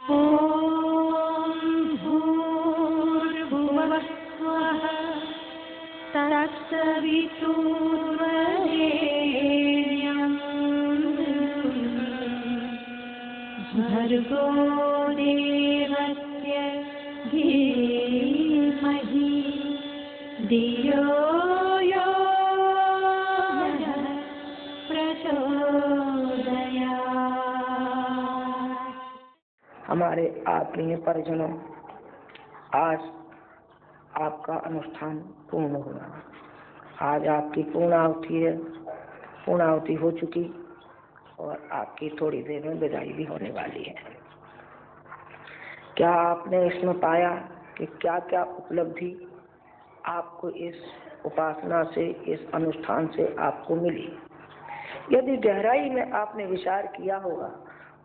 ॐ भूर्भुवः स्वः तत्सवितुर्वरेण्यं भर्गो देवस्य धीमहि धियो यो नः प्रचोदयात्। हमारे आत्मीय परिजनों, आज आपका अनुष्ठान पूर्ण हुआ। आज आपकी पूर्णाहुति है, पूर्णाहुति हो चुकी और आपकी थोड़ी देर में विदाई भी होने वाली है। क्या आपने इसमें पाया कि क्या क्या उपलब्धि आपको इस उपासना से, इस अनुष्ठान से आपको मिली? यदि गहराई में आपने विचार किया होगा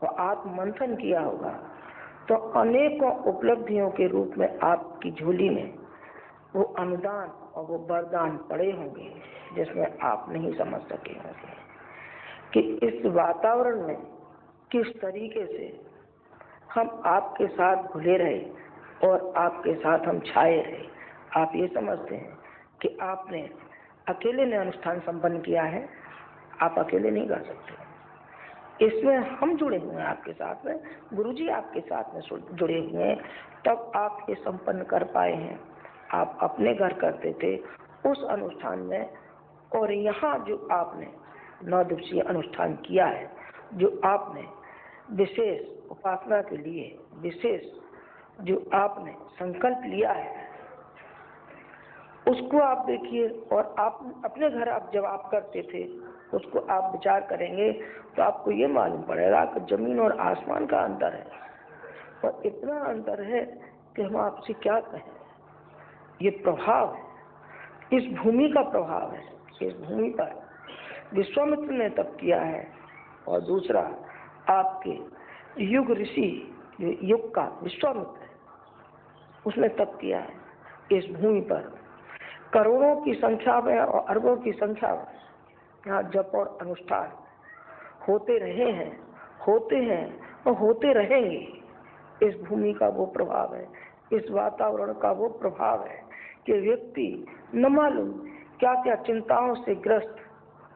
और आत्ममंथन किया होगा तो अनेकों उपलब्धियों के रूप में आपकी झोली में वो अनुदान और वो वरदान पड़े होंगे जिसमें आप नहीं समझ सके होंगे कि इस वातावरण में किस तरीके से हम आपके साथ घुले रहे और आपके साथ हम छाए रहे। आप ये समझते हैं कि आपने अकेले ने अनुष्ठान संपन्न किया है, आप अकेले नहीं कर सकते। इसमें हम जुड़े हुए हैं आपके साथ में, गुरुजी आपके साथ में जुड़े हुए हैं, तब आप ये संपन्न कर पाए हैं। आप अपने घर करते थे उस अनुष्ठान में, और यहाँ जो आपने 9 दिवसीय अनुष्ठान किया है, जो आपने विशेष उपासना के लिए विशेष जो आपने संकल्प लिया है, उसको आप देखिए। और आप अपने घर आप जब आप करते थे उसको आप विचार करेंगे तो आपको ये मालूम पड़ेगा कि जमीन और आसमान का अंतर है, और इतना अंतर है कि हम आपसे क्या कहें। ये प्रभाव है, इस भूमि का प्रभाव है। इस भूमि पर विश्वामित्र ने तप किया है, और दूसरा आपके युग ऋषि, युग का विश्वामित्र है, उसने तप किया है। इस भूमि पर करोड़ों की संख्या में और अरबों की संख्या में यहाँ जप और अनुष्ठान होते रहे हैं, होते हैं और होते रहेंगे। इस भूमि का वो प्रभाव है, इस वातावरण का वो प्रभाव है कि व्यक्ति न मालूम क्या क्या चिंताओं से ग्रस्त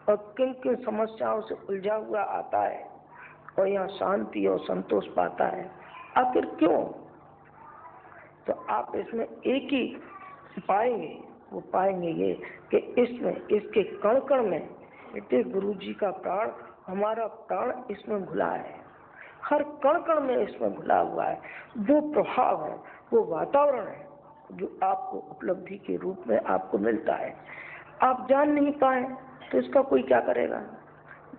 और किन किन समस्याओं से उलझा हुआ आता है और यहाँ शांति और संतोष पाता है। आखिर क्यों? तो आप इसमें एक ही पाएंगे, वो पाएंगे ये कि इसमें, इसके कण कण में इतने गुरु जी का प्राण, हमारा प्राण इसमें घुला है, हर कण कण में इसमें घुला हुआ है। वो प्रभाव है, वो वातावरण है जो आपको उपलब्धि के रूप में आपको मिलता है। आप जान नहीं पाए तो इसका कोई क्या करेगा?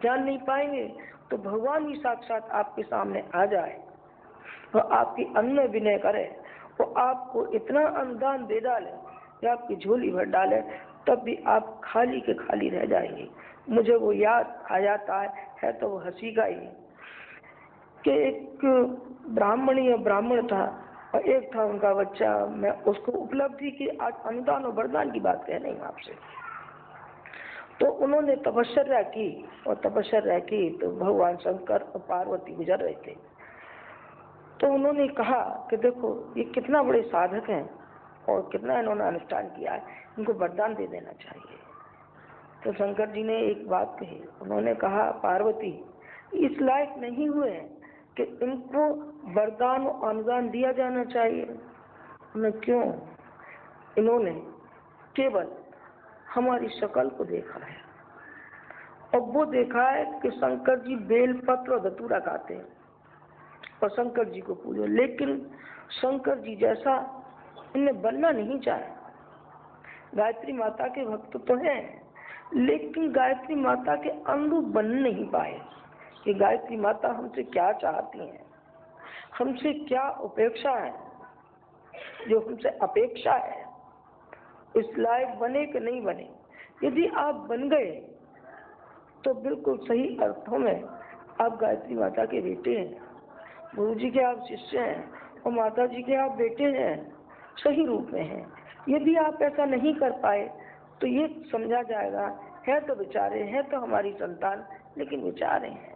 जान नहीं पाएंगे तो भगवान ही साक्षात आपके सामने आ जाए और आपकी अन्य विनय करे और आपको इतना अनुदान दे डाले या आपकी झोली भर डाले, तब भी आप खाली के खाली रह जाएंगे। मुझे वो याद आ जाता है तो वो हंसी का ही कि एक ब्राह्मणीय ब्राह्मण था और एक था उनका बच्चा। मैं उसको उपलब्धि की, आज अनुदान और वरदान की बात कह रही हूँ आपसे। तो उन्होंने तपस्या की, और तपस्या की तो भगवान शंकर और पार्वती गुजर रहे थे। तो उन्होंने कहा कि देखो ये कितना बड़े साधक हैं और कितना इन्होंने अनुष्ठान किया है, इनको वरदान दे देना चाहिए। तो शंकर जी ने एक बात कही, उन्होंने कहा पार्वती इस लायक नहीं हुए कि इनको वरदान और अनुदान दिया जाना चाहिए। उन्हें क्यों? इन्होंने केवल हमारी शक्ल को देखा है, और वो देखा है कि शंकर जी बेल पत्र और धतूरा खाते हैं और शंकर जी को पूजो, लेकिन शंकर जी जैसा इन्हें बनना नहीं चाहे। गायत्री माता के भक्त तो हैं, लेकिन गायत्री माता के अनुरूप बन नहीं पाए कि गायत्री माता हमसे क्या चाहती हैं, हमसे क्या अपेक्षा है। जो हमसे अपेक्षा है इस लायक बने कि नहीं बने। यदि आप बन गए तो बिल्कुल सही अर्थों में आप गायत्री माता के बेटे हैं, गुरु जी के आप शिष्य हैं और माता जी के आप बेटे हैं, सही रूप में हैं। यदि आप ऐसा नहीं कर पाए तो ये समझा जाएगा है तो बेचारे हैं, तो हमारी संतान, लेकिन बेचारे हैं,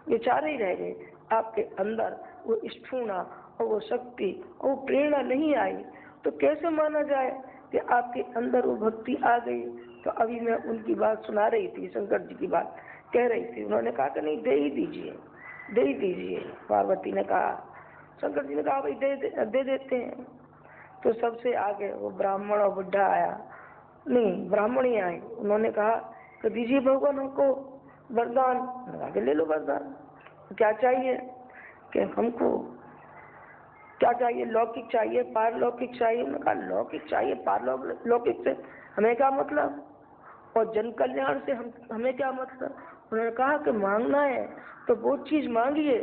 बेचारे ही रह गए। आपके अंदर वो स्फूर्णा और वो शक्ति और वो प्रेरणा नहीं आई तो कैसे माना जाए कि आपके अंदर वो भक्ति आ गई। तो अभी मैं उनकी बात सुना रही थी, शंकर जी की बात कह रही थी। उन्होंने कहा कि नहीं, दे ही दीजिए, दे ही दीजिए। पार्वती ने कहा, शंकर जी ने कहा भाई दे देते हैं। तो सबसे आगे वो ब्राह्मण और बुढ़ा आया, नहीं ब्राह्मण ही आए। उन्होंने कहा कि दीजिए भगवान हमको वरदान। लगा के ले लो वरदान। क्या चाहिए? कि हमको क्या चाहिए? लौकिक चाहिए, पारलौकिक चाहिए। उन्होंने कहा लौकिक चाहिए, पारलौकिक से हमें क्या मतलब, और जन कल्याण से हमें क्या मतलब। उन्होंने कहा कि मांगना है तो वो चीज मांगिए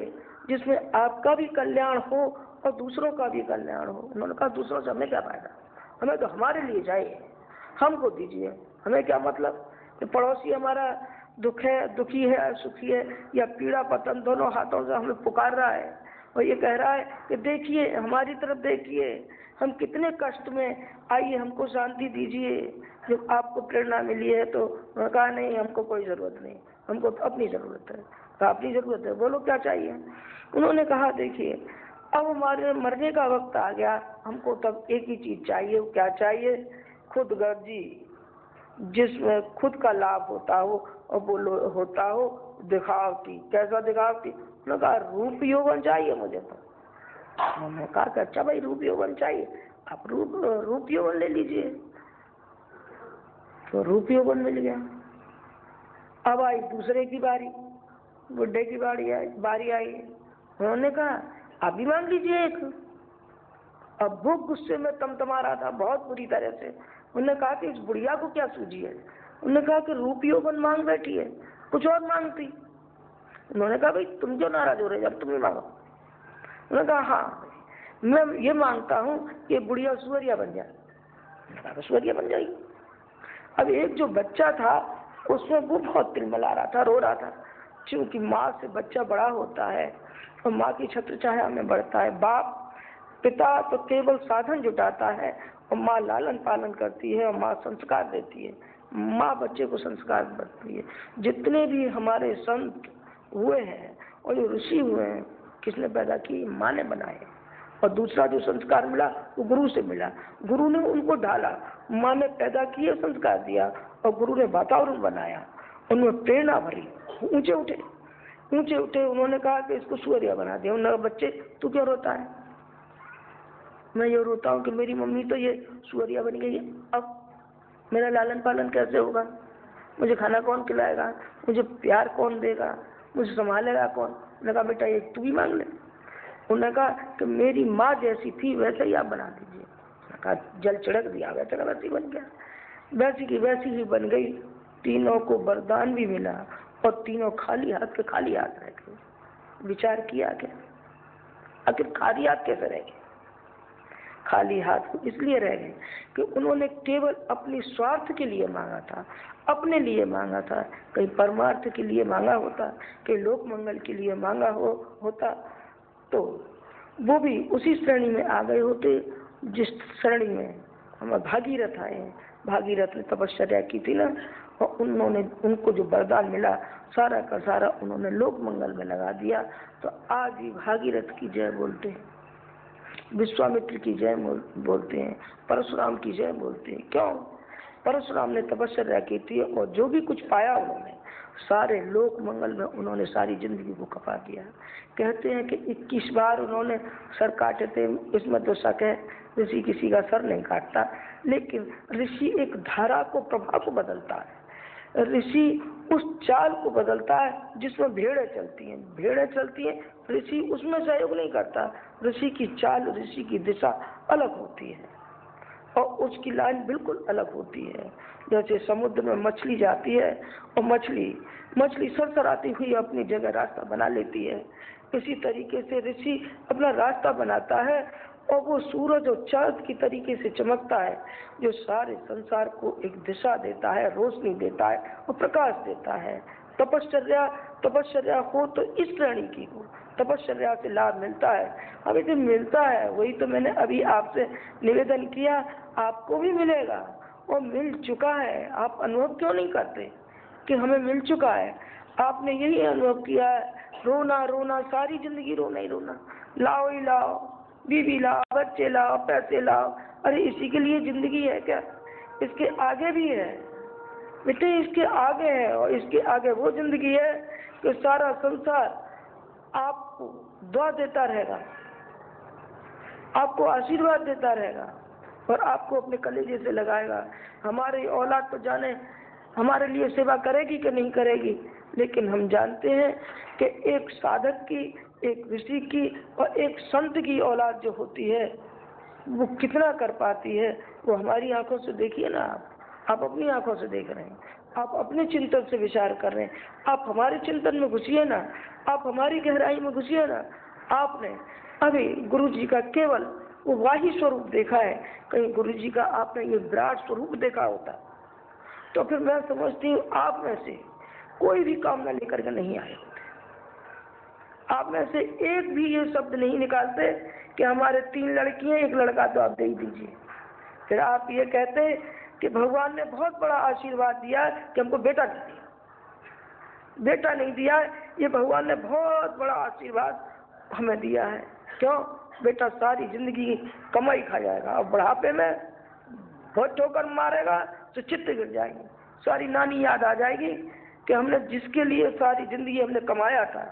जिसमें आपका भी कल्याण हो और दूसरों का भी कल्याण हो। उन्होंने कहा दूसरों से हमें क्या फायदा, हमें तो हमारे लिए चाहिए, हमको दीजिए, हमें क्या मतलब कि पड़ोसी हमारा दुखी है सुखी है या पीड़ा पतन दोनों हाथों से हमें पुकार रहा है और ये कह रहा है कि देखिए हमारी तरफ देखिए, हम कितने कष्ट में, आइए हमको शांति दीजिए, जब आपको प्रेरणा मिली है। तो उन्होंने कहा नहीं, हमको कोई ज़रूरत नहीं, हमको तो अपनी ज़रूरत है। कहा अपनी ज़रूरत है, बोलो क्या चाहिए। उन्होंने कहा देखिए अब हमारे मरने का वक्त आ गया, हमको तब एक ही चीज़ चाहिए। वो क्या चाहिए? खुद गर्जी, जिसमें खुद का लाभ होता हो और वो होता हो दिखावटी। कैसा दिखावटी? उन्होंने कहा रूप यौवन चाहिए मुझे। तो मैंने कहा कि अच्छा भाई रूप यौवन चाहिए, आप रूप यौवन ले लीजिए। तो रूप यौवन मिल गया। अब आई दूसरे की बारी, बुढ़े की बारी आई। उन्होंने कहा आप भी मांग लीजिए एक। अब वो गुस्से में तमतमा रहा था बहुत बुरी तरह से। उन्होंने कहा कि इस बुढ़िया को क्या सूझी है। उन्होंने कहा कि रूप यौवन मांग बैठी है, कुछ और मांगती। उन्होंने कहा भाई तुम क्यों नाराज हो रहे, जब तुम ही मांगो। उन्होंने कहा हाँ मैं ये मांगता हूँ कि बुढ़िया सुअरिया बन जाए। सुअरिया बन जाएगी। अब एक जो बच्चा था उसमें वो बहुत तिलमिला रहा था, रो रहा था, क्योंकि माँ से बच्चा बड़ा होता है और माँ की छत्र छाया में बढ़ता है। पिता तो केवल साधन जुटाता है और माँ लालन पालन करती है और माँ संस्कार देती है, माँ बच्चे को संस्कार देती है। जितने भी हमारे संत हुए हैं और जो ऋषि हुए हैं, किसने पैदा किए? माँ ने बनाए। और दूसरा जो संस्कार मिला वो गुरु से मिला, गुरु ने उनको ढाला, माँ ने पैदा किए संस्कार दिया और गुरु ने वातावरण बनाया, उनमें प्रेरणा भरी, ऊंचे उठे। उन्होंने कहा कि इसको सुअरिया बना दिया। उन्होंने कहा बच्चे तू क्यों रोता है? मैं ये रोता हूँ कि मेरी मम्मी तो ये सुअरिया बन गई है, अब मेरा लालन पालन कैसे होगा, मुझे खाना कौन खिलाएगा, मुझे प्यार कौन देगा, मुझे संभालेगा कौन। उन्होंने कहा बेटा एक तू भी मांग ले। उन्होंने कहा कि मेरी माँ जैसी थी वैसे ही आप बना दीजिए। कहा जल छिड़क दिया, वैसे का वैसे बन गया, वैसी की वैसी ही बन गई। तीनों को वरदान भी मिला और तीनों खाली हाथ रह गए। विचार किया क्या, आखिर खाली हाथ कैसे रह गए? खाली हाथ को इसलिए रह गए कि उन्होंने केवल अपनी स्वार्थ के लिए मांगा था, अपने लिए मांगा था। कहीं परमार्थ के लिए मांगा होता, कहीं लोक मंगल के लिए मांगा होता तो वो भी उसी श्रेणी में आ गए होते जिस श्रेणी में हमारे भागीरथ आए हैं। भागीरथ ने तपश्चर्या की थी ना, और उनको जो वरदान मिला सारा का सारा उन्होंने लोक मंगल में लगा दिया। तो आज भी भागीरथ की जय बोलते हैं, विश्वामित्र की जय बोलते हैं, परशुराम की जय बोलते हैं। क्यों? परशुराम ने तपस्या की थी और जो भी कुछ पाया उन्होंने सारे लोक मंगल में उन्होंने सारी जिंदगी को खपा दिया। कहते हैं कि 21 बार उन्होंने सर काटे थे। इसमें तो शक है, ऋषि किसी का सर नहीं काटता, लेकिन ऋषि एक धारा को, प्रभाव को बदलता है। ऋषि उस चाल को बदलता है जिसमें भेड़ें चलती हैं, ऋषि उसमें सहयोग नहीं करता। ऋषि की चाल, ऋषि की दिशा अलग होती है और उसकी लाइन बिल्कुल अलग होती है। जैसे समुद्र में मछली जाती है और मछली सरसराती हुई अपनी जगह रास्ता बना लेती है, इसी तरीके से ऋषि अपना रास्ता बनाता है और वो सूरज और चांद की तरीके से चमकता है, जो सारे संसार को एक दिशा देता है, रोशनी देता है और प्रकाश देता है। तपश्चर्या हो तो इस श्रेणी की हो, तपश्चर्या से लाभ मिलता है। अभी जो मिलता है वही तो मैंने अभी आपसे निवेदन किया, आपको भी मिलेगा और मिल चुका है। आप अनुभव क्यों नहीं करते कि हमें मिल चुका है? आपने यही अनुभव किया है, रोना सारी जिंदगी रोना ही रोना, लाओ ही लाओ, बीवी लाओ, बच्चे लाओ, पैसे लाओ। अरे इसी के लिए जिंदगी है क्या? इसके आगे भी है बेटे, इसके आगे है। और इसके आगे वो जिंदगी है कि सारा संसार आपको दुआ देता रहेगा, आपको आशीर्वाद देता रहेगा और आपको अपने कलेजे से लगाएगा। हमारी औलाद तो जाने हमारे लिए सेवा करेगी कि नहीं करेगी, लेकिन हम जानते हैं कि एक साधक की, एक ऋषि की और एक संत की औलाद जो होती है वो कितना कर पाती है, वो हमारी आंखों से देखिए ना। आप अपनी आंखों से देख रहे हैं, आप अपने चिंतन से विचार कर रहे हैं। आप हमारे चिंतन में घुसिए ना, आप हमारी गहराई में घुसिए ना। आपने अभी गुरु जी का केवल वो वाही स्वरूप देखा है, कहीं गुरु जी का आपने ये विराट स्वरूप देखा होता तो फिर मैं समझती हूँ आप में से कोई भी कामना लेकर के नहीं आए होते। आप में से एक भी ये शब्द नहीं निकालते कि हमारे 3 लड़कियां, 1 लड़का तो आप दे ही दीजिए। फिर आप ये कहते कि भगवान ने बहुत बड़ा आशीर्वाद दिया कि हमको बेटा नहीं दिया। बेटा नहीं दिया, ये भगवान ने बहुत बड़ा आशीर्वाद हमें दिया है। क्यों? बेटा सारी जिंदगी कमाई खा जाएगा और बुढ़ापे में बहुत ठोकर मारेगा तो चित्त गिर जाएगी। सारी नानी याद आ जाएगी कि हमने जिसके लिए सारी जिंदगी हमने कमाया था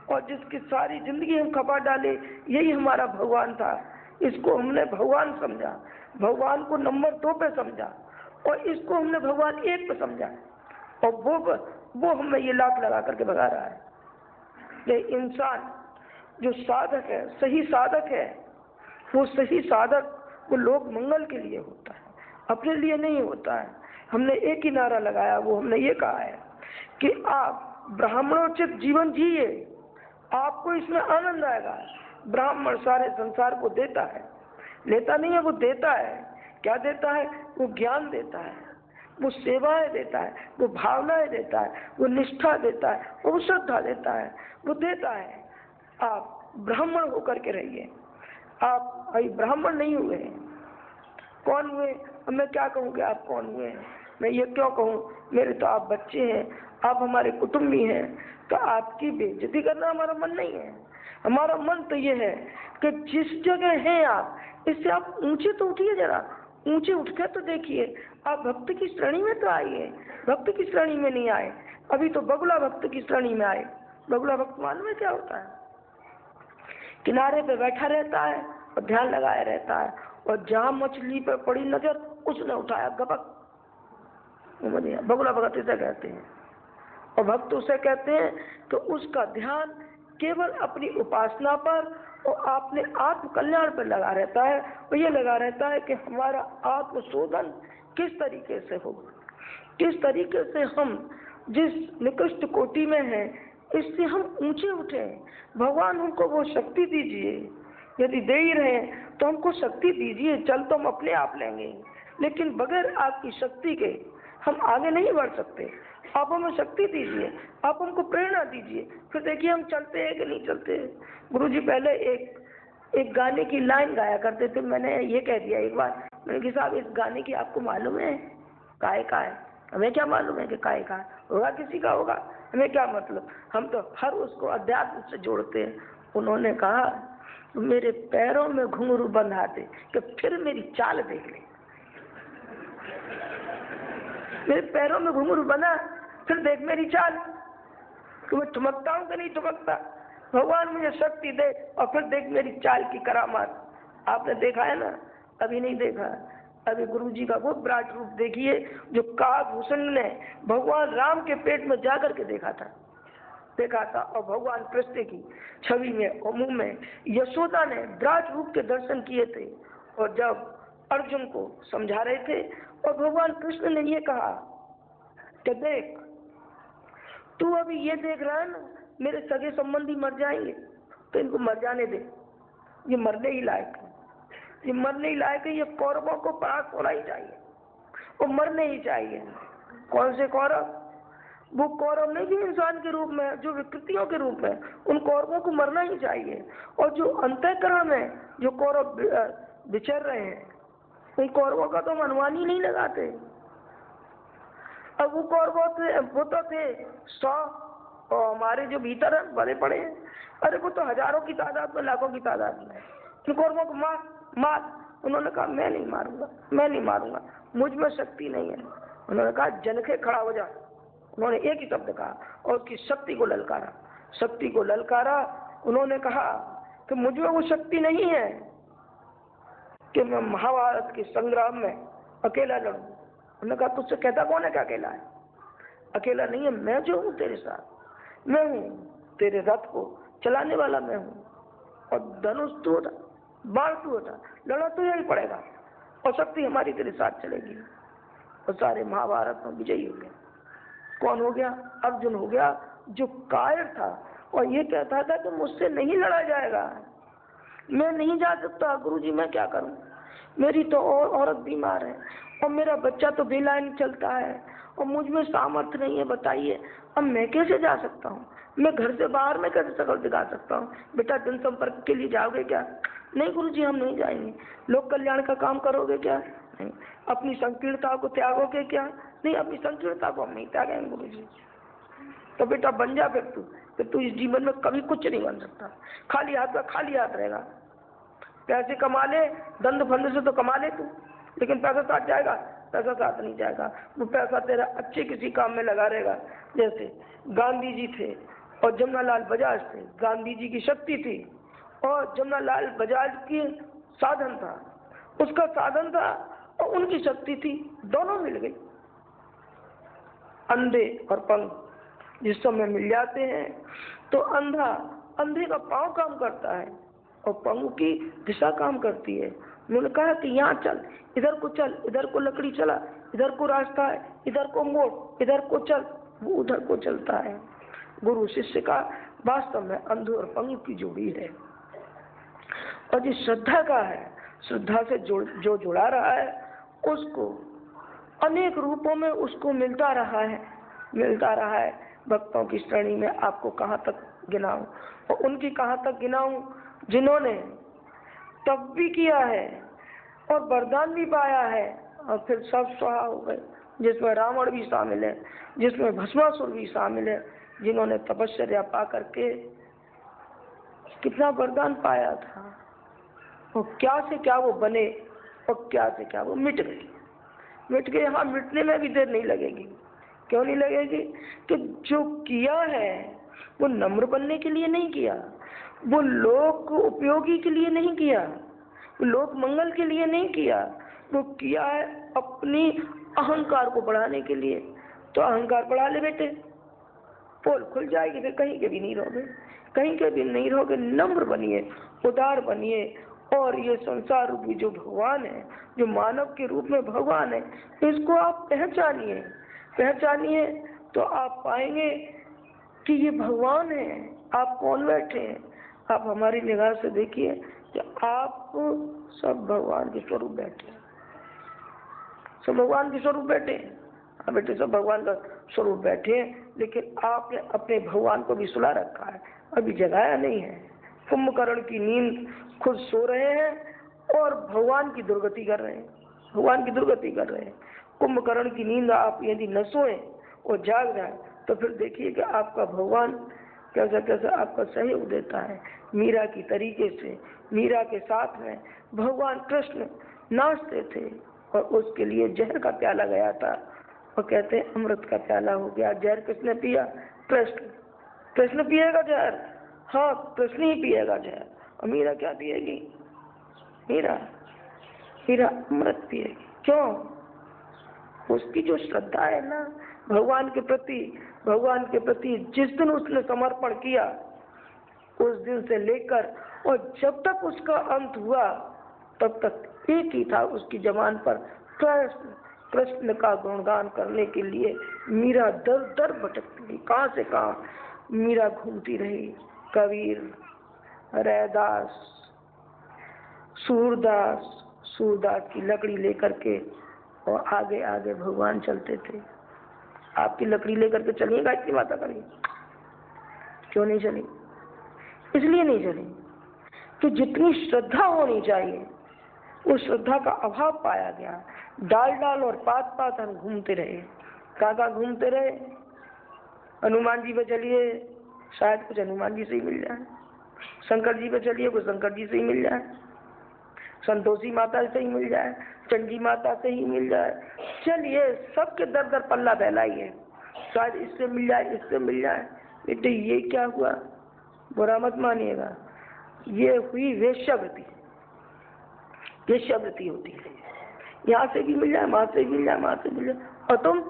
और जिसकी सारी जिंदगी हम खपा डाले, यही हमारा भगवान था। इसको हमने भगवान समझा, भगवान को नंबर 2 पे समझा और इसको हमने भगवान 1 पे समझा और वो हमें ये लात लगा करके भगा रहा है। ये इंसान जो साधक है, सही साधक है, वो सही साधक वो लोक मंगल के लिए होता है, अपने लिए नहीं होता है। हमने एक ही नारा लगाया, वो हमने ये कहा है कि आप ब्राह्मणोचित जीवन जिए, आपको इसमें आनंद आएगा। ब्राह्मण सारे संसार को देता है, लेता नहीं है, वो देता है। क्या देता है? वो ज्ञान देता है, वो सेवाएं देता है, वो भावनाएं देता है, वो निष्ठा देता है, वो श्रद्धा देता है, वो देता है। आप ब्राह्मण होकर के रहिए। आप अभी ब्राह्मण नहीं हुए हैं। कौन हुए? मैं क्या कहूँ कि आप कौन हुए हैं? मैं ये क्यों कहूँ? मेरे तो आप बच्चे हैं, आप हमारे कुटुंबी हैं, तो आपकी बेइज्जती करना हमारा मन नहीं है। हमारा मन तो ये है कि जिस जगह हैं आप, इससे आप ऊंचे तो उठिए, जरा ऊंचे उठकर तो देखिए। आप भक्त की श्रेणी में तो आइए, भक्त की श्रेणी में नहीं आए। अभी तो बगुला भक्त की श्रेणी में आए। बगुला भक्त मालूम है क्या होता है? किनारे पे बैठा रहता है और ध्यान लगाया रहता है और जहां मछली पे पड़ी नजर उसने उठाया गपक, बगुला भक्त इसे कहते हैं। और भक्त उसे कहते हैं कि उसका ध्यान केवल अपनी उपासना पर और अपने आत्म कल्याण पर लगा रहता है। और ये लगा रहता है कि हमारा आत्मशोधन किस तरीके से होगा, किस तरीके से हम जिस निकृष्ट कोटि में हैं इससे हम ऊंचे उठे। भगवान हमको वो शक्ति दीजिए, यदि दे ही रहे तो हमको शक्ति दीजिए। चल तो हम अपने आप लेंगे, लेकिन बगैर आपकी शक्ति के हम आगे नहीं बढ़ सकते। आप हमें शक्ति दीजिए, आप हमको प्रेरणा दीजिए, फिर देखिए हम चलते हैं कि नहीं चलते। गुरुजी पहले एक गाने की लाइन गाया करते थे। मैंने ये कह दिया एक बार, मैंने कहा साहब इस गाने की आपको मालूम है काय का है? हमें क्या मालूम है कि काय का होगा, किसी का होगा, हमें क्या मतलब। हम तो हर उसको अध्यात्म से जोड़ते हैं। उन्होंने कहा मेरे पैरों में घुंघरू बंधा दे कि फिर मेरी चाल देख ले। मेरे पैरों में घुंघरू बंधा, फिर देख मेरी चाल कि मैं ठुमकता हूँ कि नहीं ठुमकता। भगवान मुझे शक्ति दे और फिर देख मेरी चाल की करामात। आपने देखा है ना? अभी नहीं देखा। अभी गुरु जी का वो विराट रूप देखिए जो काकभूषण ने भगवान राम के पेट में जाकर के देखा था। और भगवान कृष्ण की छवि में और मुंह में यशोदा ने विराट रूप के दर्शन किए थे। और जब अर्जुन को समझा रहे थे और भगवान कृष्ण ने ये कहा कि देख तू अभी ये देख रहा है ना, मेरे सगे संबंधी मर जाएंगे तो इनको मर जाने दे, ये मरने ही लायक है, ये मरने ही लायक है। ये कौरवों को परास्त होना ही चाहिए और मरने ही चाहिए। कौन से कौरव? वो कौरव नहीं जो इंसान के रूप में, जो विकृतियों के रूप में, उन कौरवों को मरना ही चाहिए। और जो अंतःकरण में जो कौरव विचर रहे हैं, उन कौरवों का तो हम अनुमान ही नहीं लगाते। अब वो कौरवों थे, वो तो थे 100 और हमारे जो भीतर है बड़े पड़े हैं। अरे वो तो हजारों की तादाद में, लाखों की तादाद में, इन कौरवों को मार मार। उन्होंने कहा मैं नहीं मारूंगा, मैं नहीं मारूंगा, मुझ में शक्ति नहीं है। उन्होंने कहा जनखे खड़ा हो जा। उन्होंने एक ही शब्द कहा और उसकी शक्ति को ललकारा, शक्ति को ललकारा। उन्होंने कहा कि मुझ में वो शक्ति नहीं है कि मैं महाभारत के संग्राम में अकेला लड़ूं। उन्होंने कहा तुझसे कहता कौन है कि अकेला है? अकेला नहीं है, मैं जो हूँ तेरे साथ, मैं हूँ, तेरे रथ को चलाने वाला मैं हूँ, और धनुष तू उठा, बाण तू उठा, लड़ा तो यही पड़ेगा, और शक्ति हमारी तेरे साथ चलेगी। और सारे महाभारत में विजयी हो गया। कौन हो गया? अर्जुन हो गया, जो कायर था और ये कहता था कि मुझसे नहीं लड़ा जाएगा, मैं नहीं जा सकता, गुरुजी मैं क्या करूं, मेरी तो और औरत बीमार है और मेरा बच्चा तो बेलाइन चलता है और मुझ में सामर्थ्य नहीं है, बताइए अब मैं कैसे जा सकता हूँ, मैं घर से बाहर में कैसे शकल दिखा सकता हूँ। बेटा जनसंपर्क के लिए जाओगे क्या? नहीं गुरुजी हम नहीं जाएंगे। लोक कल्याण का काम करोगे क्या? नहीं। अपनी संकीर्णता को त्यागोगे क्या? नहीं, अपनी संकीर्णता को हम नहीं त्यागेंगे गुरुजी। तो बेटा बन जा फिर तू इस जीवन में कभी कुछ नहीं बन सकता, खाली हाथ का खाली हाथ रहेगा। पैसे कमा ले, दंड फंद से तो कमा ले तू, लेकिन पैसा साथ जाएगा? पैसा साथ नहीं जाएगा। वो पैसा तेरा अच्छे किसी काम में लगा रहेगा। जैसे गांधी जी थे और जमनालाल बजाज थे, गांधी जी की शक्ति थी और जमनालाल बजाज की साधन था, उसका साधन था और उनकी शक्ति थी, दोनों मिल गई। अंधे और पंग जिस समय मिल जाते हैं तो अंधे का पांव काम करता है और पंगु की दिशा काम करती है। उन्होंने कहा कि यहाँ चल, इधर को चल, इधर को लकड़ी चला, इधर को रास्ता है, इधर को मोड़, इधर को चल, वो उधर को चलता है। गुरु शिष्य का वास्तव में अंधे और पंगु की जोड़ी है। और जिस श्रद्धा का है, श्रद्धा से जो जुड़ा रहा है उसको अनेक रूपों में उसको मिलता रहा है। भक्तों की श्रेणी में आपको कहाँ तक गिनाऊं और उनकी कहाँ तक गिनाऊं जिन्होंने तप भी किया है और वरदान भी पाया है और फिर सब स्वाहा हो गए, जिसमें रावण भी शामिल है, जिसमें भस्मासुर भी शामिल है, जिन्होंने तपस्या पा करके कितना वरदान पाया था और क्या से क्या वो बने और क्या से क्या वो मिट गए। हाँ, मिटने में भी देर नहीं लगेगी। क्यों नहीं लगेगी? कि जो किया है वो नम्र बनने के लिए नहीं किया, वो लोक उपयोगी के लिए नहीं किया, वो लोक मंगल के लिए नहीं किया, वो किया है अपनी अहंकार को बढ़ाने के लिए। तो अहंकार बढ़ा ले बेटे, पोल खुल जाएगी, फिर कहीं के भी नहीं रहोगे। नम्र बनिए, उदार बनिए और ये संसार रूपी जो भगवान है, जो मानव के रूप में भगवान है, इसको आप पहचानिए तो आप पाएंगे कि ये भगवान है। आप कौन बैठे हैं? आप हमारी निगाह से देखिए कि आप सब भगवान के स्वरूप बैठे हैं, सब भगवान के स्वरूप बैठे हैं। हाँ बेटे, सब भगवान का स्वरूप बैठे हैं, लेकिन आपने अपने भगवान को भी सुला रखा है, अभी जगाया नहीं है। कुंभकर्ण की नींद खुद सो रहे हैं और भगवान की दुर्गति कर रहे हैं। कुंभकर्ण की नींद आप यदि न सोए और जाग जाए तो फिर देखिए कि आपका भगवान कैसा आपका सहयोग देता है। मीरा की तरीके से, मीरा के साथ में भगवान कृष्ण नाचते थे और उसके लिए जहर का प्याला गया था और कहते हैं अमृत का प्याला हो गया। जहर किसने पिया? कृष्ण पिएगा जहर? हाँ, कृष्ण ही पिएगा जहर। और मीरा क्या पिएगी? मीरा अमृत पिएगी। क्यों? उसकी जो श्रद्धा है ना भगवान के प्रति जिस दिन उसने समर्पण किया, उस दिन से लेकर और जब तक उसका अंत हुआ तब तक एक ही था उसकी जबान पर, कृष्ण का गुणगान करने के लिए मीरा दर दर भटकती रही, कहाँ से कहाँ मीरा घूमती रही। कबीर, रैदास, सूरदास की लकड़ी लेकर के और आगे आगे भगवान चलते थे। आपकी लकड़ी लेकर के चलिए गायत्री माता करिए। क्यों नहीं चली? इसलिए नहीं चली कि जितनी श्रद्धा होनी चाहिए उस श्रद्धा का अभाव पाया गया। डाल और पात हम घूमते रहे। कहाँ घूमते रहे? हनुमान जी पे चलिए, शायद कुछ हनुमान जी से ही मिल जाए। शंकर जी पे चलिए, कोई शंकर जी से ही मिल जाए, संतोषी माता से ही मिल जाए, चंडी माता से ही मिल जाए, चलिए सबके दर दर पल्ला फैलाइए, शायद इससे मिल जाए, इससे मिल जाए। बेटे ये क्या हुआ, बुरा मत मानिएगा, ये हुई वेश्यावृत्ति। वेश्यावृत्ति होती है, यहाँ से भी मिल जाए, वहां से भी मिल जाए, वहां से मिल जाए। और तुम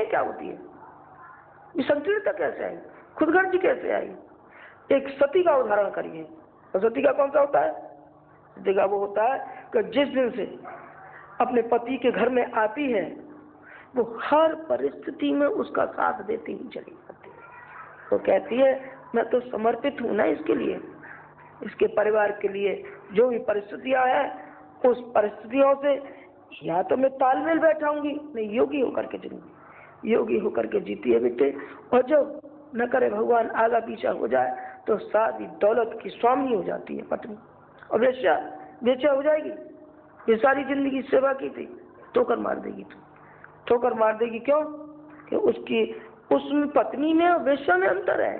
क्या होती है, ये संकीर्णता कैसे आई, खुदगर्जी कैसे आई? एक सती का उदाहरण करिए। और सती का कौन सा होता है? सती का वो होता है कि जिस दिन से अपने पति के घर में आती है वो हर परिस्थिति में उसका साथ देती ही चली जाती है। वो कहती है मैं तो समर्पित हूँ ना इसके लिए, इसके परिवार के लिए। जो भी परिस्थितियां हैं उस परिस्थितियों से या तो मैं तालमेल बैठाऊंगी, मैं योगी होकर के जीऊंगी, योगी होकर के जीती है बेटे। और जब न करे भगवान आगा पीछा हो जाए तो सारी दौलत की स्वामी हो जाती है पत्नी, और वेश्या हो जाएगी। ये सारी जिंदगी सेवा की थी, ठोकर मार देगी, तो ठोकर मार देगी। क्यों? कि उसकी उसमें पत्नी में और वेश्या में अंतर है,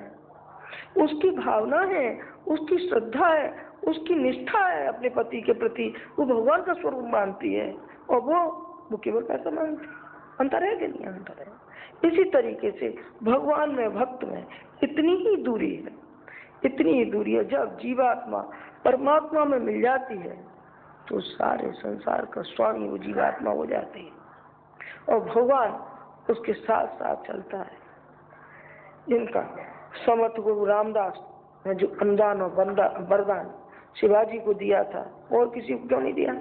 उसकी भावना है, उसकी श्रद्धा है, उसकी निष्ठा है अपने पति के प्रति, वो भगवान का स्वरूप मानती है, और वो केवल पैसा मानती है। अंतर है कि नहीं? अंतर है। इसी तरीके से भगवान में, भक्त में इतनी ही दूरी है, इतनी ही दूरी है। जब जीवात्मा परमात्मा में मिल जाती है तो सारे संसार का स्वामी वो जीवात्मा हो जाती है, और भगवान उसके साथ साथ चलता है। जिनका समर्थ गुरु रामदास ने जो अनुदान और वरदान शिवाजी को दिया था, और किसी को क्यों नहीं दिया?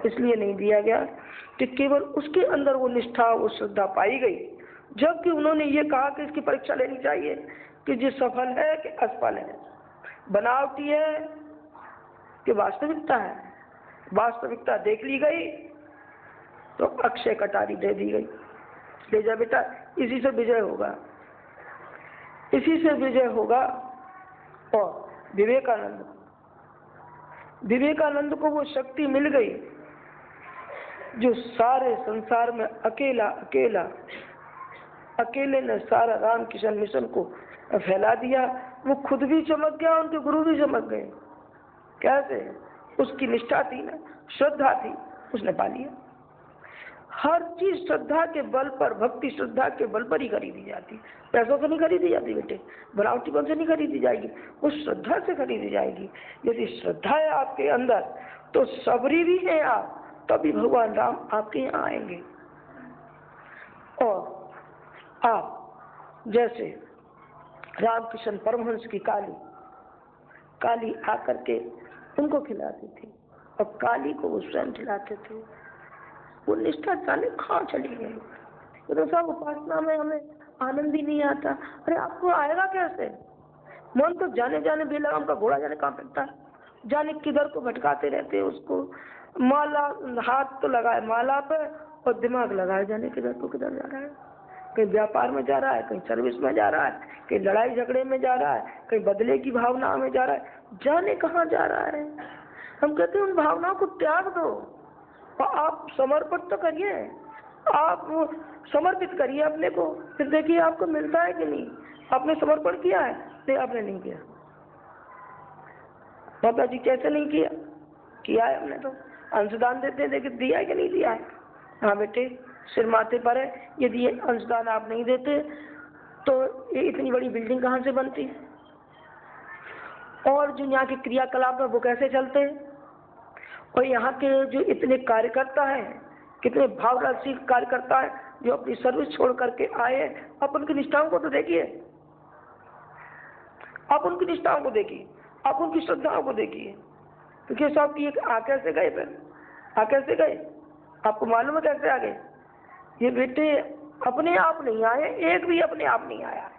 इसलिए नहीं दिया गया कि केवल उसके अंदर वो निष्ठा, वो श्रद्धा पाई गई। जबकि उन्होंने ये कहा कि इसकी परीक्षा लेनी चाहिए कि ये सफल है कि असफल है, बनावटी है कि वास्तविकता है। वास्तविकता देख ली गई तो अक्षय कटारी दे दी गई, ले जा बेटा, इसी से विजय होगा, इसी से विजय होगा। और विवेकानंद को वो शक्ति मिल गई जो सारे संसार में अकेले ने सारा रामकृष्ण मिशन को फैला दिया। वो खुद भी चमक गया, उनके गुरु भी चमक गए। कैसे? उसकी निष्ठा थी ना, श्रद्धा थी, उसने पा लिया। हर चीज श्रद्धा के बल पर, भक्ति श्रद्धा के बल पर ही खरीदी जाती, पैसों से नहीं खरीदी जाती बेटे, बनावटीपन से नहीं खरीदी जाएगी, वो श्रद्धा से खरीदी जाएगी। यदि श्रद्धा है आपके अंदर तो सबरी भी है आप, तभी भगवान राम आपके यहाँ आएंगे। और आप जैसे रामकृष्ण परमहंस की काली आकर के उनको खिलाती थी, और काली को वो स्वयं खिलाते थे। वो निष्ठा जाने कहाँ चली गई। तो साहब उपासना में हमें आनंद ही नहीं आता। अरे आपको आएगा कैसे? मन तो जाने जाने बेलगाम का घोड़ा जाने कहाँ फिरता है, जाने किधर को भटकाते रहते हैं उसको। माला, हाथ तो लगाए माला पे और दिमाग लगाए जाने किधर को किधर जा रहा है। कहीं व्यापार में जा रहा है, कहीं सर्विस में जा रहा है, कहीं लड़ाई झगड़े में जा रहा है, कहीं बदले की भावना में जा रहा है, जाने कहाँ जा रहा है। हम कहते हैं उन भावनाओं को त्याग दो और आप समर्पित तो करिए, आप समर्पित करिए अपने को, फिर देखिए आपको मिलता है कि नहीं। आपने समर्पण किया है? नहीं, आपने नहीं किया। बाबा जी कैसे नहीं किया? किया है हमने। तो अंशदान देते हैं, देखिए दिया है कि नहीं दिया है। हाँ बेटे, सिर माथे पर है। यदि ये अंशदान आप नहीं देते तो ये इतनी बड़ी बिल्डिंग कहाँ से बनती, और जो यहाँ के क्रियाकलाप है वो कैसे चलते हैं, और यहाँ के जो इतने कार्यकर्ता हैं, कितने भावराशि कार्यकर्ता है जो अपनी सर्विस छोड़ करके आए। आप उनकी निष्ठाओं को तो देखिए, आप उनकी निष्ठाओं को देखिए, आप उनकी श्रद्धाओं को देखिए। तो क्या साहब की आ कैसे गए? फिर आ कैसे गए? आपको मालूम है कैसे आ गए? ये बेटे अपने आप नहीं आए, एक भी अपने आप नहीं आया।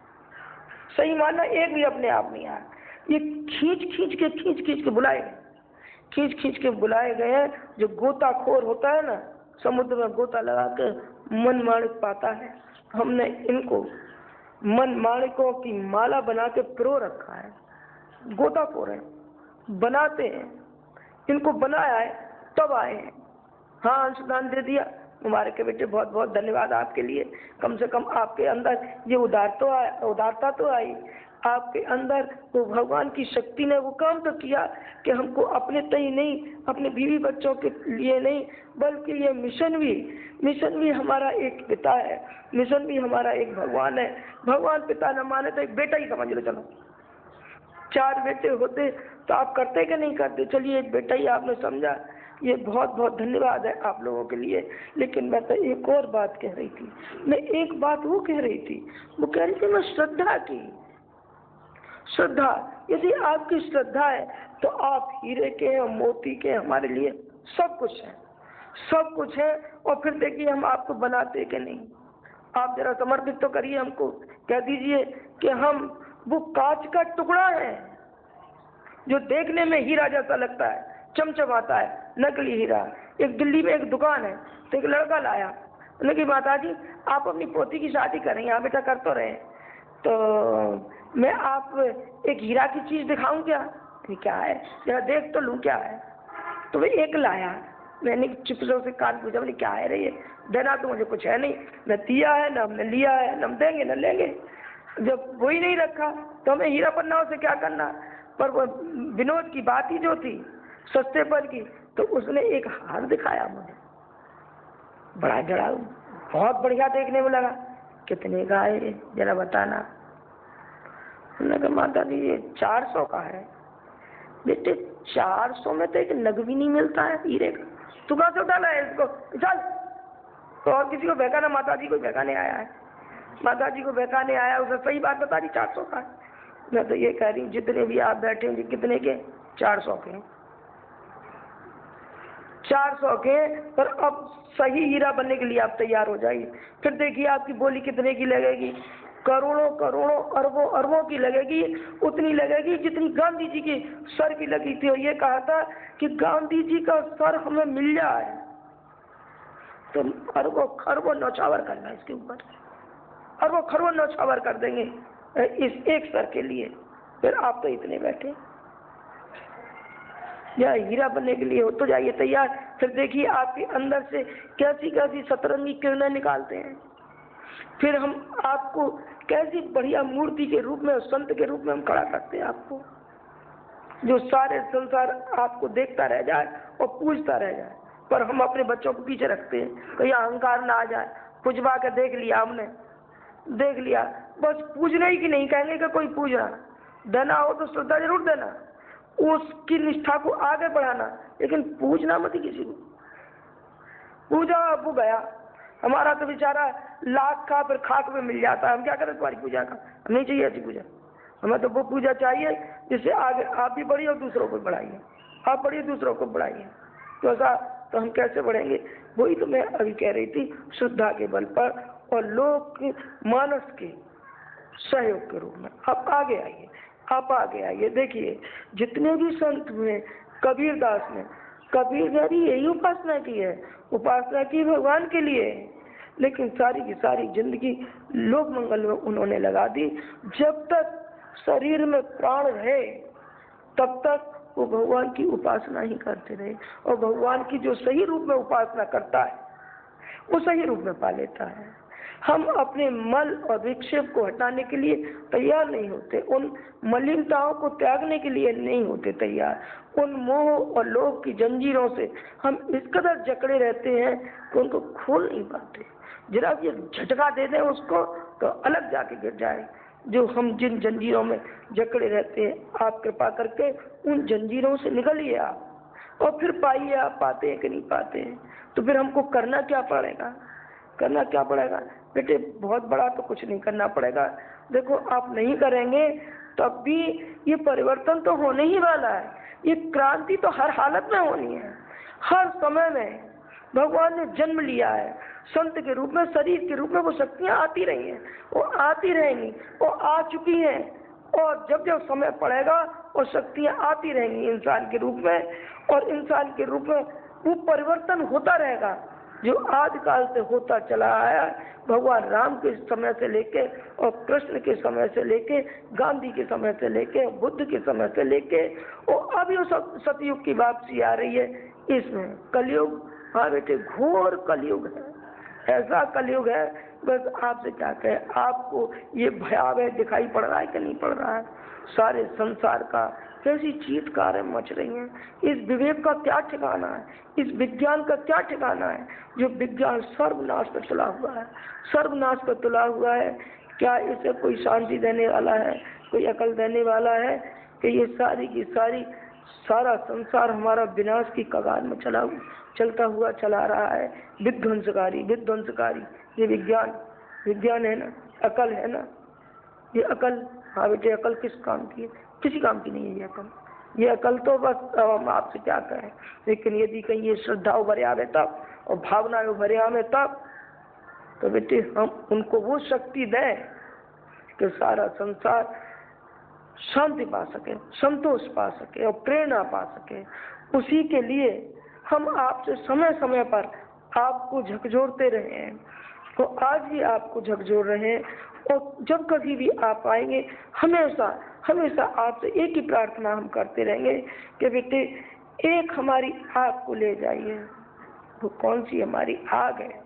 सही मानना, एक भी अपने आप नहीं आया। ये खींच के बुलाए गए, खींच के बुलाए गए हैं। जो गोताखोर होता है ना, समुद्र में गोता लगा के मन माणिक पाता है, हमने इनको मन माणिकों की माला बना के पिरो रखा है। गोताखोर है, बनाते हैं, इनको बनाया है तब आए हैं। हाँ अंशदान दे दिया, मुबारक है बेटे, बहुत बहुत धन्यवाद आपके लिए। कम से कम आपके अंदर ये उदारता तो आई, आपके अंदर वो भगवान की शक्ति ने वो काम तो किया कि हमको अपने तय नहीं, अपने बीवी बच्चों के लिए नहीं, बल्कि ये मिशन भी हमारा एक पिता है, मिशन भी हमारा एक भगवान है। भगवान पिता न माने तो एक बेटा ही समझ लो। चलो 4 बेटे होते तो आप करते कि नहीं करते? चलिए एक बेटा ही आपने समझा, ये बहुत बहुत धन्यवाद है आप लोगों के लिए। लेकिन मैं तो एक और बात कह रही थी, मैं एक बात वो कह रही थी, वो कह रही थी मैं श्रद्धा की। श्रद्धा, यदि आपकी श्रद्धा है तो आप हीरे के मोती के हमारे लिए सब कुछ है, सब कुछ है। और फिर देखिए हम आपको बनाते कि नहीं, आप जरा समर्पित तो करिए, हमको कह दीजिए कि हम वो कांच का टुकड़ा है जो देखने में हीरा जैसा लगता है, चमचमाता है, नकली हीरा। एक दिल्ली में एक दुकान है, तो एक लड़का लाया, बोले कि माता जी आप अपनी पोती की शादी करें, हाँ बेटा कर तो रहे, तो मैं आप एक हीरा की चीज दिखाऊं क्या? क्या है जरा देख तो लूं क्या है। तो वे एक लाया, मैंने चुप से उसे कान पूछा, बोले क्या है रे ये? देना तो मुझे कुछ है नहीं, न दिया है, न हमने लिया है, न हम देंगे न लेंगे। जब वो ही नहीं रखा तो हमें हीरा पन्ना से क्या करना। पर वो विनोद की बात ही जो थी सस्तेपन की, तो उसने एक हार दिखाया मुझे, बड़ा जड़ाऊ, बहुत बढ़िया देखने में लगा। कितने का है जरा बताना? उन्होंने कहा माता जी ये 400 का है। बेटे 400 में तो एक नग भी नहीं मिलता है हीरे का, तू कहाँ से उठाना है इसको? चल। तो और किसी को बहकाना, माता जी को बहकाने आया है, माता जी को बहकाने आया, उसे सही बात बता दी 400 का है। मैं तो ये कह रही हूँ जितने भी आप बैठे हैं कितने के? 400 के, 400 के। पर अब सही हीरा बनने के लिए आप तैयार हो जाइए, फिर देखिए आपकी बोली कितने की लगेगी? करोड़ों करोड़ों अरबों अरबों की लगेगी, उतनी लगेगी जितनी गांधी जी की सर की लगी थी। और ये कहा था कि गांधी जी का सर हमें मिल जाए तो अरबों खरबों नौछावर करना, इसके ऊपर अरबों खरबों नौछावर कर देंगे इस एक सर के लिए। फिर आप तो इतने बैठे, या हीरा बनने के लिए हो तो जाइए तैयार, फिर देखिए आपके अंदर से कैसी कैसी सतरंगी किरणें निकालते हैं। फिर हम आपको कैसी बढ़िया मूर्ति के रूप में, संत के रूप में हम खड़ा करते हैं आपको, जो सारे संसार आपको देखता रह जाए और पूजता रह जाए। पर हम अपने बच्चों को पीछे रखते हैं, कहीं अहंकार ना आ जाए। पुजवा के देख लिया हमने, देख लिया, बस पूजना ही की नहीं कहेंगे कि कोई पूजना, देना हो तो श्रद्धा जरूर देना, उसकी निष्ठा को आगे बढ़ाना, लेकिन पूजना मत किसी को। पूजा अब गया हमारा तो बेचारा लाख का फिर खाक में मिल जाता है। हम क्या करें तुम्हारी पूजा का? हमें नहीं चाहिए ऐसी पूजा, हमें तो वो पूजा चाहिए जिससे आगे आप भी बढ़िए और दूसरों को बढ़ाइए, आप बढ़िए दूसरों को बढ़ाइए। तो ऐसा तो हम कैसे बढ़ेंगे? वही तो मैं अभी कह रही थी, श्रद्धा के बल पर और लोक मानस के सहयोग के रूप में। आप आगे आइए, आप आगे आइए। देखिए जितने भी संत हुए, कबीरदास ने, कबीर ने भी यही उपासना की है, उपासना की भगवान के लिए, लेकिन सारी की सारी जिंदगी लोक मंगल में उन्होंने लगा दी। जब तक शरीर में प्राण रहे तब तक वो भगवान की उपासना ही करते रहे, और भगवान की जो सही रूप में उपासना करता है वो सही रूप में पा लेता है। हम अपने मल और विक्षेप को हटाने के लिए तैयार नहीं होते, उन मलिनताओं को त्यागने के लिए नहीं होते तैयार, उन मोह और लोभ की जंजीरों से हम इस कदर जकड़े रहते हैं कि उनको खोल नहीं पाते। जरा ये झटका दे दें उसको तो अलग जाके गिर जाए। जो हम जिन जंजीरों में जकड़े रहते हैं, आप कृपा करके उन जंजीरों से निकलिए आप, और फिर पाइए आप पाते हैं कि नहीं पाते हैं। तो फिर हमको करना क्या पड़ेगा? करना क्या पड़ेगा बेटे? बहुत बड़ा तो कुछ नहीं करना पड़ेगा। देखो आप नहीं करेंगे तब भी ये परिवर्तन तो होने ही वाला है, ये क्रांति तो हर हालत में होनी है। हर समय में भगवान ने जन्म लिया है, संत के रूप में, शरीर के रूप में वो शक्तियाँ आती रही हैं, वो आती रहेंगी, वो आ चुकी हैं, और जब जब समय पड़ेगा वो शक्तियाँ आती रहेंगी इंसान के रूप में, और इंसान के रूप में वो परिवर्तन होता रहेगा जो आदिकाल से होता चला आया। भगवान राम के समय से लेके और कृष्ण के समय से लेके, गांधी के समय से लेके, बुद्ध के समय से लेके, और अभी वो सतयुग की वापसी आ रही है। इसमें कलयुग, हाँ बेटे घोर कलयुग है, ऐसा कलयुग है, बस आपसे क्या कहे। आपको ये भयावह दिखाई पड़ रहा है कि नहीं पड़ रहा है? सारे संसार का कैसी चीत्कारें मच रही हैं। इस विवेक का क्या ठिकाना है? इस विज्ञान का क्या ठिकाना है? जो विज्ञान सर्वनाश पर तुला हुआ है, सर्वनाश पर तुला हुआ है। क्या इसे कोई शांति देने वाला है, कोई अकल देने वाला है कि ये सारी की सारी सारा संसार हमारा विनाश की कगार में चलता हुआ चला रहा है। विध्वंसकारी विध्वंसकारी ये विज्ञान है ना, अकल है ना। ये अकल, हाँ बेटे, अकल किस काम की है? किसी काम की नहीं है ये अकल। ये अकल तो बस हम आपसे क्या कहें। लेकिन यदि कहीं ये श्रद्धा उभरे आवे तब, और भावना उभरे आवे तब, तो बेटे हम उनको वो शक्ति दें कि सारा संसार शांति पा सके, संतोष पा सके और प्रेरणा पा सके। उसी के लिए हम आपसे समय समय पर आपको झकझोरते रहे हैं, तो आज भी आपको झकझोर रहे हैं। और जब कभी भी आप आएंगे, हमेशा हमेशा आपसे एक ही प्रार्थना हम करते रहेंगे कि बेटे एक हमारी आग को ले जाइए। वो कौन सी हमारी आग है?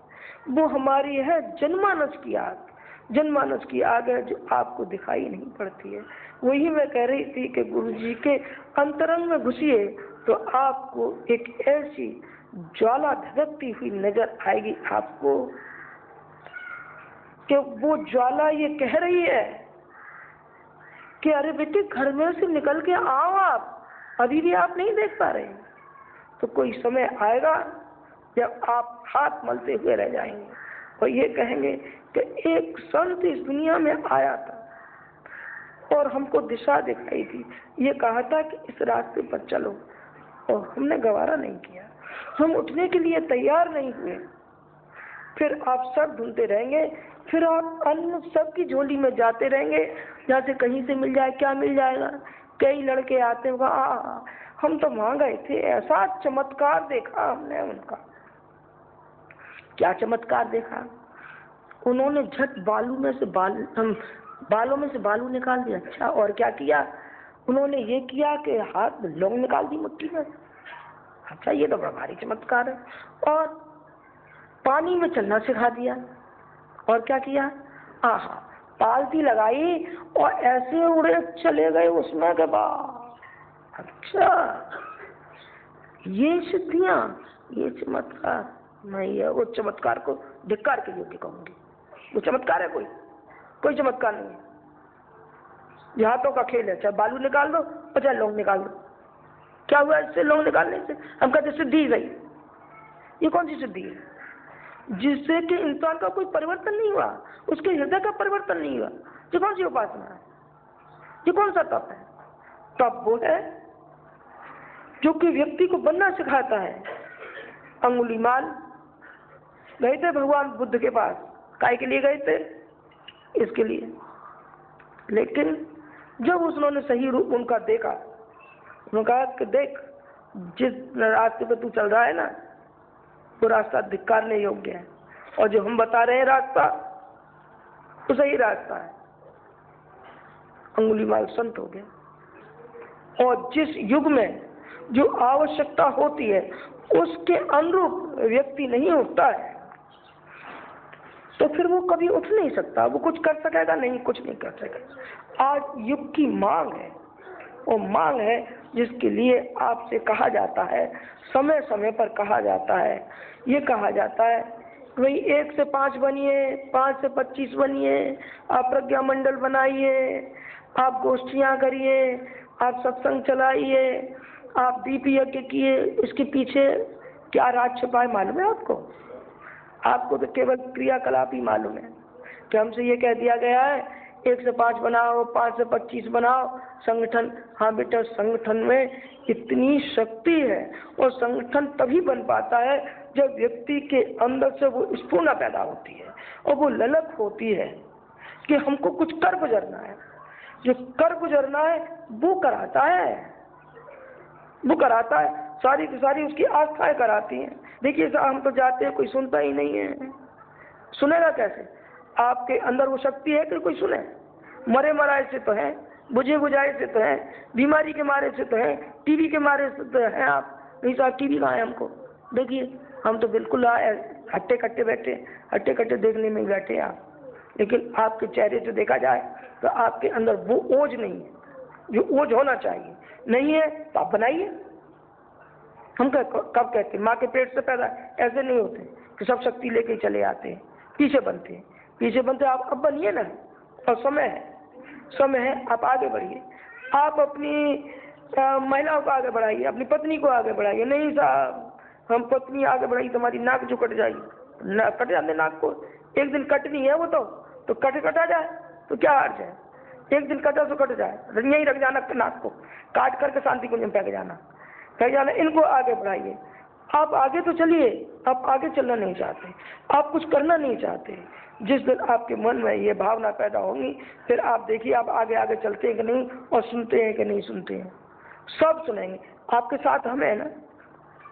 वो हमारी है जनमानस की आग। जनमानस की आग है जो आपको दिखाई नहीं पड़ती है। वही मैं कह रही थी कि गुरु जी के अंतरंग में घुसिए तो आपको एक ऐसी ज्वाला धधकती हुई नजर आएगी आपको कि वो ज्वाला ये कह रही है कि अरे बेटे घर में से निकल के आओ, आप अभी भी आप नहीं देख पा रहे। तो कोई समय आएगा जब आप हाथ मलते हुए रह जाएंगे और ये कहेंगे कि एक संत इस दुनिया में आया था और हमको दिशा दिखाई थी, ये कहा था कि इस रास्ते पर चलो, और हमने गवारा नहीं किया, हम उठने के लिए तैयार नहीं हुए। फिर आप सब ढूंढते रहेंगे, फिर आप अन्य सबकी झोली में जाते रहेंगे, जहाँ से कहीं से मिल जाए, क्या मिल जाएगा। कई लड़के आते होगा, हम तो वहां गए थे, ऐसा चमत्कार देखा हमने उनका। क्या चमत्कार देखा? उन्होंने झट बालों में से बालू निकाल दिया। अच्छा, और क्या किया? उन्होंने ये किया कि हाथ में लौंग निकाल दी मुट्ठी में। अच्छा, ये तो बड़ा भारी चमत्कार है। और पानी में चलना सिखा दिया। और क्या किया? पालती लगाई और ऐसे उड़े चले गए उसमें के बाद। अच्छा, ये सिद्धियां, ये चमत्कार। मैं ये वो चमत्कार को धिक्कार के योग्य कहूंगी। वो चमत्कार है? कोई चमत्कार नहीं है। ये हाथों का खेल है। चाहे बालू निकाल दो और चाहे लौंग निकाल दो। क्या हुआ इससे? लौंग निकालने से हम कहते सिद्धि गई। ये कौन सी सिद्धि है? जिससे कि इंसान का कोई परिवर्तन नहीं हुआ, उसके हृदय का परिवर्तन नहीं हुआ। ये कौन सी उपासना है? ये कौन सा तप है? तप वो है जो कि व्यक्ति को बनना सिखाता है। अंगुलीमाल गए थे भगवान बुद्ध के पास, काय के लिए गए थे? इसके लिए। लेकिन जब उन्होंने सही रूप उनका देखा, उन्होंने कहा कि देख, जिस रास्ते पे तू चल रहा है ना, वो रास्ता धिक्कारने योग्य है, और जो हम बता रहे हैं रास्ता, वो सही रास्ता है। अंगुलीमाल संत हो गया। और जिस युग में जो आवश्यकता होती है उसके अनुरूप व्यक्ति नहीं उठता है, तो फिर वो कभी उठ नहीं सकता। वो कुछ कर सकेगा नहीं, कुछ नहीं कर सकेगा। आज युग की मांग है, वो मांग है जिसके लिए आपसे कहा जाता है, समय समय पर कहा जाता है। ये कहा जाता है भाई 1 से 5 बनिए, 5 से 25 बनिए, आप प्रज्ञा मंडल बनाइए, आप गोष्ठियाँ करिए, आप सत्संग चलाइए, आप दीप यज्ञ किए। इसके पीछे क्या राज छिपा है मालूम है आपको? आपको तो केवल क्रियाकलाप ही मालूम है कि हमसे ये कह दिया गया है 1 से 5 बनाओ, 5 से 25 बनाओ, संगठन। हाँ बेटा, संगठन में इतनी शक्ति है, और संगठन तभी बन पाता है जब व्यक्ति के अंदर से वो स्फूर्णा पैदा होती है और वो ललक होती है कि हमको कुछ कर गुजरना है। जो कर गुजरना है वो कराता है, वो कराता है। सारी की सारी उसकी आस्थाएं कराती हैं। देखिए हम तो जाते हैं, कोई सुनता ही नहीं है। सुनेगा कैसे? आपके अंदर वो शक्ति है कि कोई सुने? मरे मराए से तो है, बुझे बुझाए से तो है, बीमारी के मारे से तो है, टीवी के मारे से तो है। आप नहीं साहब, टीवी कहाँ है हमको? देखिए हम तो बिल्कुल हट्टे कट्टे बैठे, हट्टे कट्टे देखने में ही बैठे आप, लेकिन आपके चेहरे से देखा जाए तो आपके अंदर वो ओज नहीं है जो ओज होना चाहिए। नहीं है तो आप बनाइए। हम कब कहते हैं माँ के पेट से पैदा, ऐसे नहीं होते कि सब शक्ति लेके चले आते हैं, पीछे बनते हैं, पीछे बनते आप अब बनिए ना। और समय है आप आगे बढ़िए। आप अपनी महिलाओं को आगे बढ़ाइए, अपनी पत्नी को आगे बढ़ाइए। नहीं साहब हम पत्नी आगे बढ़ाई तुम्हारी नाक जो कट जाएगी, कट जाने नाक को, एक दिन कटनी है वो तो कटा जाए तो क्या हर्ज है, एक दिन कटा तो कट जाए, यहीं रख जाना नाक को, काट करके शांति कुंज में फेंक जाना। इनको आगे बढ़ाइए। आप आगे तो चलिए, आप आगे चलना नहीं चाहते, आप कुछ करना नहीं चाहते। जिस दिन आपके मन में ये भावना पैदा होगी फिर आप देखिए आप आगे आगे चलते हैं कि नहीं और सुनते हैं कि नहीं सुनते हैं। सब सुनेंगे, आपके साथ हम है ना।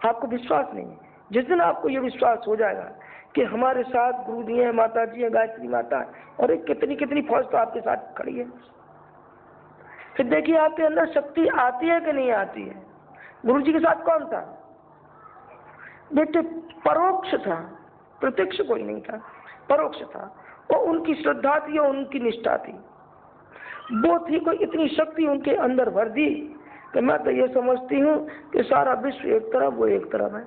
आपको विश्वास नहीं है, जिस दिन आपको ये विश्वास हो जाएगा कि हमारे साथ गुरु जी हैं, माता जी हैं, गायत्री माता है, और एक कितनी कितनी फौज तो आपके साथ खड़ी है, फिर देखिए आपके अंदर शक्ति आती है कि नहीं आती है। गुरु जी के साथ कौन था बेटे? परोक्ष था, प्रत्यक्ष कोई नहीं था, परोक्ष था। और उनकी श्रद्धा थी और उनकी निष्ठा थी, वो थी। कोई इतनी शक्ति उनके अंदर भर दी कि मैं तो ये समझती हूँ कि सारा विश्व एक तरफ वो एक तरफ है।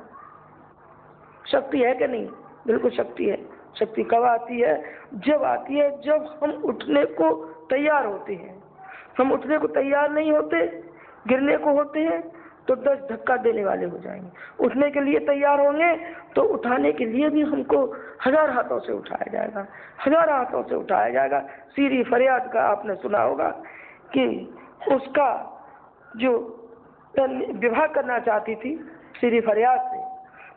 शक्ति है कि नहीं? बिल्कुल शक्ति है। शक्ति कब आती है? जब आती है जब हम उठने को तैयार होते हैं। हम उठने को तैयार नहीं होते, गिरने को होते हैं तो 10 धक्का देने वाले हो जाएंगे। उठने के लिए तैयार होंगे तो उठाने के लिए भी हमको 1000 हाथों से उठाया जाएगा, 1000 हाथों से उठाया जाएगा। सीरी फरियाद का आपने सुना होगा कि उसका जो विवाह करना चाहती थी सीरी फरियाद से,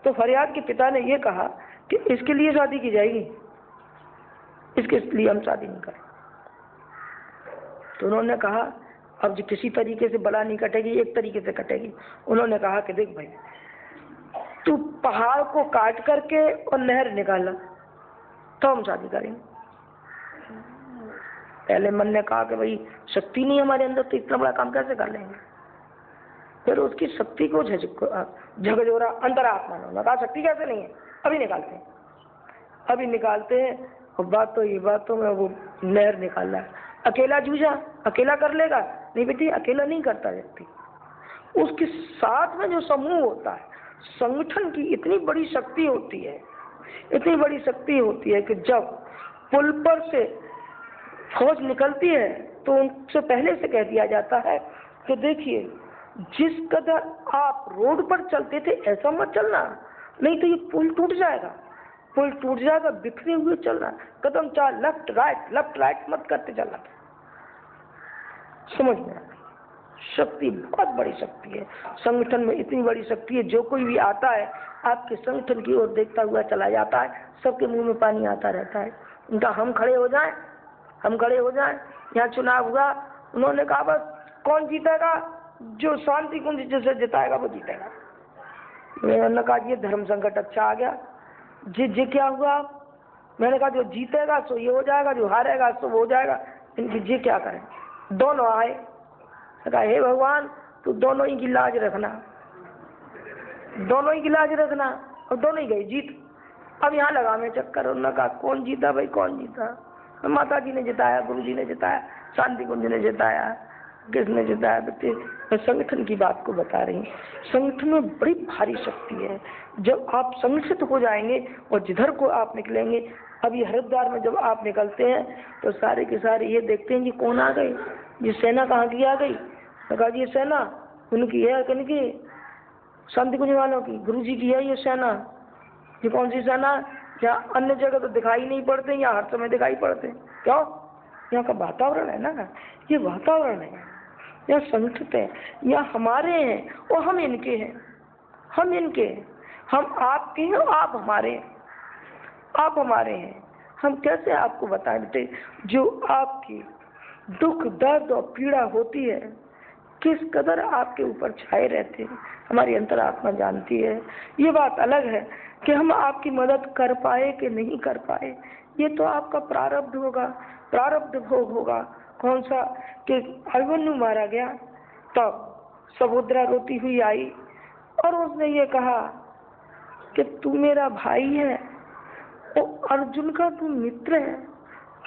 तो फरियाद के पिता ने ये कहा कि इसके लिए शादी की जाएगी, इसके लिए हम शादी नहीं करें। तो उन्होंने कहा अब जो किसी तरीके से बला नहीं कटेगी, एक तरीके से कटेगी। उन्होंने कहा कि देख भाई, तू पहाड़ को काट करके और नहर निकाला तो हम शादी करेंगे। पहले मन ने कहा कि भाई शक्ति नहीं हमारे अंदर तो इतना बड़ा काम कैसे कर लेंगे। फिर उसकी शक्ति को झकझोरा अंतरात्मा ने कहा शक्ति कैसे नहीं है, अभी निकालते हैं, अभी निकालते हैं। और बातों में वो नहर निकाल रहा है। अकेला जूझा, अकेला कर लेगा? नहीं बेटी, अकेला नहीं करता व्यक्ति, उसके साथ में जो समूह होता है, संगठन की इतनी बड़ी शक्ति होती है, इतनी बड़ी शक्ति होती है कि जब पुल पर से फौज निकलती है तो उनसे पहले से कह दिया जाता है कि देखिए जिस कदर आप रोड पर चलते थे ऐसा मत चलना, नहीं तो ये पुल टूट जाएगा, पुल टूट जाएगा। बिखरे हुए चलना, कदम 4 लेफ्ट राइट मत करते चलना। समझ में आया? शक्ति बहुत बड़ी शक्ति है संगठन में, इतनी बड़ी शक्ति है। जो कोई भी आता है आपके संगठन की ओर देखता हुआ चला जाता है, सबके मुंह में पानी आता रहता है। उनका हम खड़े हो जाएं, यहाँ चुनाव हुआ, उन्होंने कहा बस कौन जीतेगा? जो शांति कुंज जिसे जिताएगा वो जीतेगा। मैंने कहा ये धर्म संकट अच्छा आ गया। जी क्या हुआ? मैंने कहा जो जीतेगा सो ये हो जाएगा, जो हारेगा सो वो हो जाएगा। इनकी जी क्या करें? दोनों आए, कहा हे भगवान तू दोनों ही की लाज रखना, दोनों ही की लाज रखना। और दोनों ही गई जीत। अब यहाँ लगा मैं चक्कर। उन्होंने कहा कौन जीता भाई, कौन जीता? माता जी ने जिताया, गुरु जी ने जिताया, शांति कुंज ने जिताया, किसने जिताया? बच्चे मैं संगठन की बात को बता रही हूँ। संगठन में बड़ी भारी शक्ति है। जब आप संगठित हो जाएंगे और जिधर को आप निकलेंगे, अभी हरिद्वार में जब आप निकलते हैं तो सारे के सारे ये देखते हैं कि कौन आ गई, ये सेना कहाँ की आ गई। मैं कहा ये सेना उनकी है, किनकी? शांति कुंज वालों की, गुरु जी की है ये सेना। ये कौन सी सेना? यहाँ अन्य जगह तो दिखाई नहीं पड़ते, यहाँ हर समय दिखाई पड़ते। क्यों? यहाँ का वातावरण है ना, ये वातावरण है, यहाँ संगठित है, यहाँ हमारे हैं और हम इनके हैं, हम इनके हैं, हम आपके हैं और आप हमारे हैं, आप हमारे हैं। हम कैसे आपको बताएं बेटे, जो आपकी दुख दर्द और पीड़ा होती है किस कदर आपके ऊपर छाए रहते हैं, हमारी अंतरात्मा जानती है। ये बात अलग है कि हम आपकी मदद कर पाए कि नहीं कर पाए, ये तो आपका प्रारब्ध होगा, प्रारब्ध भोग होगा। कौन सा कि अभिमन्यु मारा गया तब समुद्रा रोती हुई आई और उसने ये कहा कि तू मेरा भाई है, वो अर्जुन का तू मित्र है,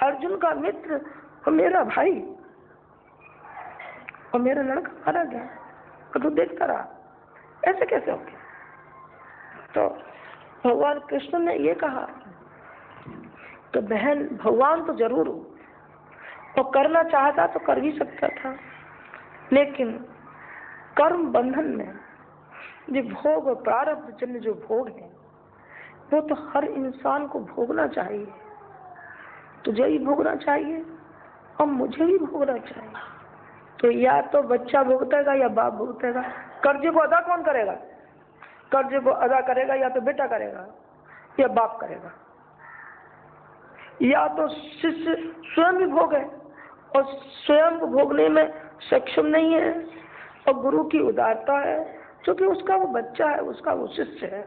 अर्जुन का मित्र और मेरा भाई, और मेरा लड़का मारा गया और तू देखता रहा, ऐसे कैसे हो गया? तो भगवान कृष्ण ने ये कहा कि बहन भगवान तो जरूर हो, और करना चाहता तो कर भी सकता था, लेकिन कर्म बंधन में जो भोग और प्रारब्ध जन्य जो भोग है वो तो हर इंसान को भोगना चाहिए। तुझे ही भोगना चाहिए और मुझे भी भोगना चाहिए। तो या तो बच्चा भुगतेगा या बाप भुगतेगा। कर्जे को अदा कौन करेगा? कर्जे को अदा करेगा या तो बेटा करेगा या बाप करेगा, या तो शिष्य स्वयं ही भोगे और स्वयं को भोगने में सक्षम नहीं है, और गुरु की उदारता है क्योंकि उसका वो बच्चा है, उसका वो शिष्य है,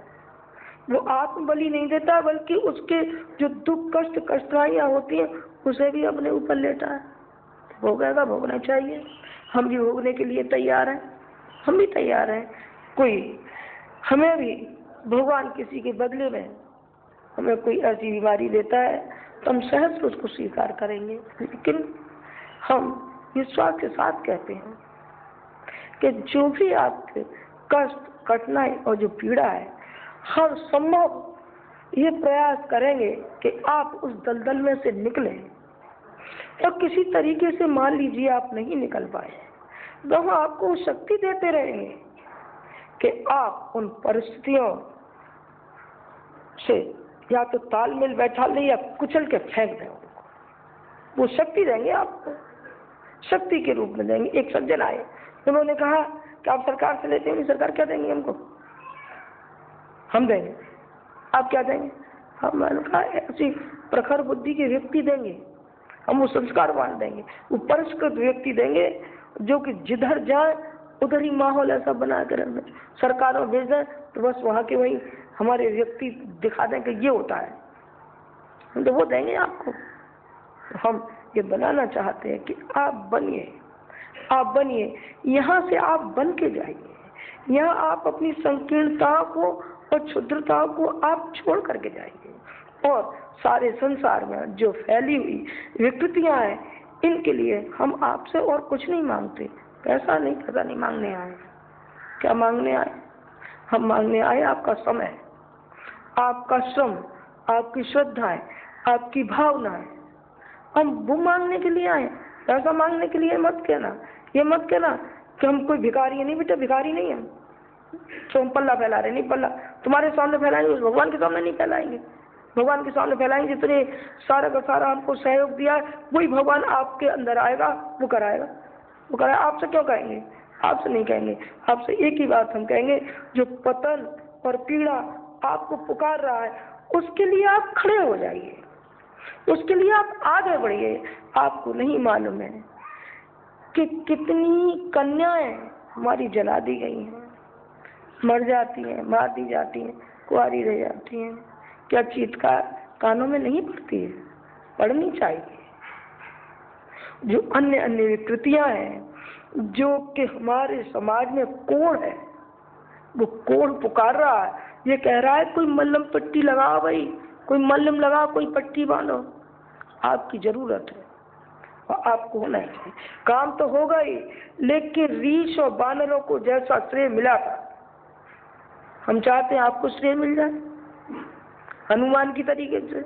वो आत्म बलि नहीं देता बल्कि उसके जो दुख कष्ट कष्टाइयाँ होती हैं उसे भी अपने ऊपर लेता है। भोगेगा, भोगना चाहिए। हम भी भोगने के लिए तैयार हैं, हम भी तैयार हैं। कोई हमें भी भगवान किसी के बदले में हमें कोई ऐसी बीमारी देता है तो हम सहज से उसको स्वीकार करेंगे, लेकिन हम विश्वास के साथ कहते हैं कि जो भी आपके कष्ट कठिनाई और जो पीड़ा है, हर संभव ये प्रयास करेंगे कि आप उस दलदल में से निकलें। और किसी तरीके से मान लीजिए आप नहीं निकल पाए तो हम आपको शक्ति देते रहेंगे कि आप उन परिस्थितियों से या तो तालमेल बैठा लें या कुचल के फेंक दें उनको। वो शक्ति देंगे आपको, शक्ति के रूप में देंगे। एक सज्जन आए, उन्होंने कहा कि आप सरकार से लेते हैं, सरकार क्या देंगे हमको? हम देंगे। आप क्या देंगे? मैंने कहा ऐसी प्रखर बुद्धि के व्यक्ति देंगे, हम वो संस्कारवान देंगे, वो परिष्कृत व्यक्ति देंगे जो कि जिधर जाए उधर ही माहौल ऐसा बना कर हमें सरकार में भेज दें तो बस वहाँ के वही हमारे व्यक्ति दिखा दें कि ये होता है, हम तो वो देंगे आपको। तो हम ये बनाना चाहते हैं कि आप बनिए, आप बनिए, यहाँ से आप बन के जाइए। यहाँ आप अपनी संकीर्णता को और क्षुद्रता को आप छोड़ करके जाइए, और सारे संसार में जो फैली हुई विकृतियाँ हैं इनके लिए हम आपसे और कुछ नहीं मांगते। पैसा नहीं, पैसा नहीं मांगने आए। क्या मांगने आए? हम मांगने आए आपका समय, आपका श्रम, आपकी श्रद्धाएं, आपकी भावनाएं। हम वो मांगने के लिए आए, पैसा मांगने के लिए मत कहना। ये मत कहना कि हम कोई भिखारी है। नहीं बेटा, भिखारी नहीं है तो हम पल्ला फैला रहे, नहीं पल्ला तुम्हारे सामने फैलाएंगे, उस भगवान के सामने नहीं फैलाएंगे। भगवान के सामने फैलाएंगे। जितने सारा का सारा हमको सहयोग दिया है वही भगवान आपके अंदर आएगा, वो कराएगा, वो कराएगा। आपसे क्यों कहेंगे? आपसे नहीं कहेंगे। आपसे एक ही बात हम कहेंगे, जो पतन और पीड़ा आपको पुकार रहा है उसके लिए आप खड़े हो जाइए, उसके लिए आप आगे बढ़िए। आपको नहीं मालूम है कि कितनी कन्याएं हमारी जला दी गई हैं, मर जाती हैं, मार दी जाती हैं, कुंवारी रह जाती हैं। क्या चीत्कार कानों में नहीं पड़ती है? पढ़नी चाहिए। जो अन्य अन्य विकृतियां हैं जो कि हमारे समाज में कोढ़ है, वो कोढ़ पुकार रहा है, ये कह रहा है कोई मल्लम पट्टी लगाओ भाई, कोई मल्लम लगाओ, कोई पट्टी बांधो। आपकी जरूरत है और आपको होना चाहिए। काम तो होगा ही, लेकिन रीछ और बानरों को जैसा श्रेय मिला था हम चाहते हैं आपको श्रेय मिल जाए हनुमान की तरीके से।